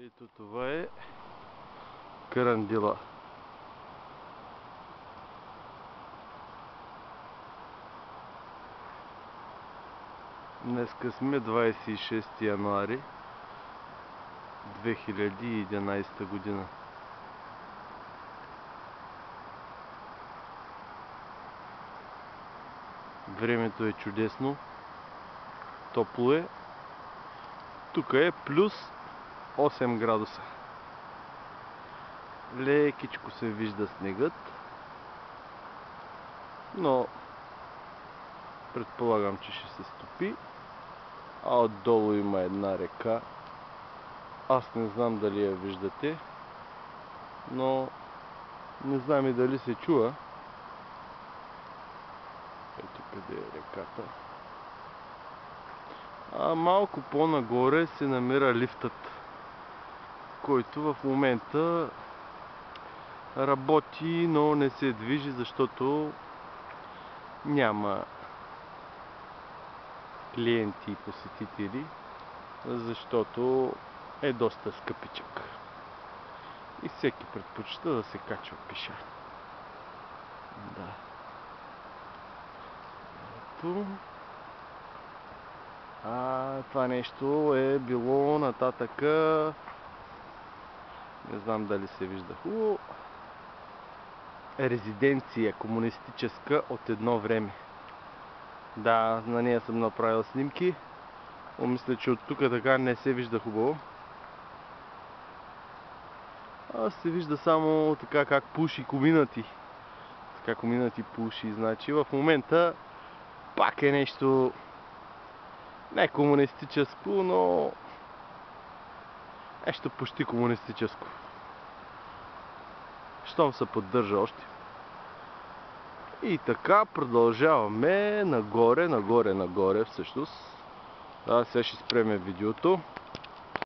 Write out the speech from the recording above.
Ето това е Карандила. Днеска сме 26 януари 2011 година. Времето е чудесно, топло е. Тук е плюс 8 градуса. Лекичко се вижда снегът, но предполагам, че ще се стопи. А отдолу има една река. Аз не знам дали я виждате, но не знам и дали се чува. Ето къде е реката. А малко по-нагоре се намира лифтът, който в момента работи, но не се движи, защото няма клиенти и посетители, защото е доста скъпичък и всеки предпочита да се качва пеша. Да. Ето. Това нещо е било нататъка. Не знам дали се вижда хубаво. Резиденция комунистическа от едно време. Да, на нея съм направил снимки. Но мисля, че от тук така не се вижда хубаво. Се вижда само така как пуши коминати. Така коминати пуши. Значи в момента пак е нещо не комунистическо, но нещо почти комунистическо. Щом се поддържа още. И така продължаваме нагоре всъщност. Сега ще спреме видеото.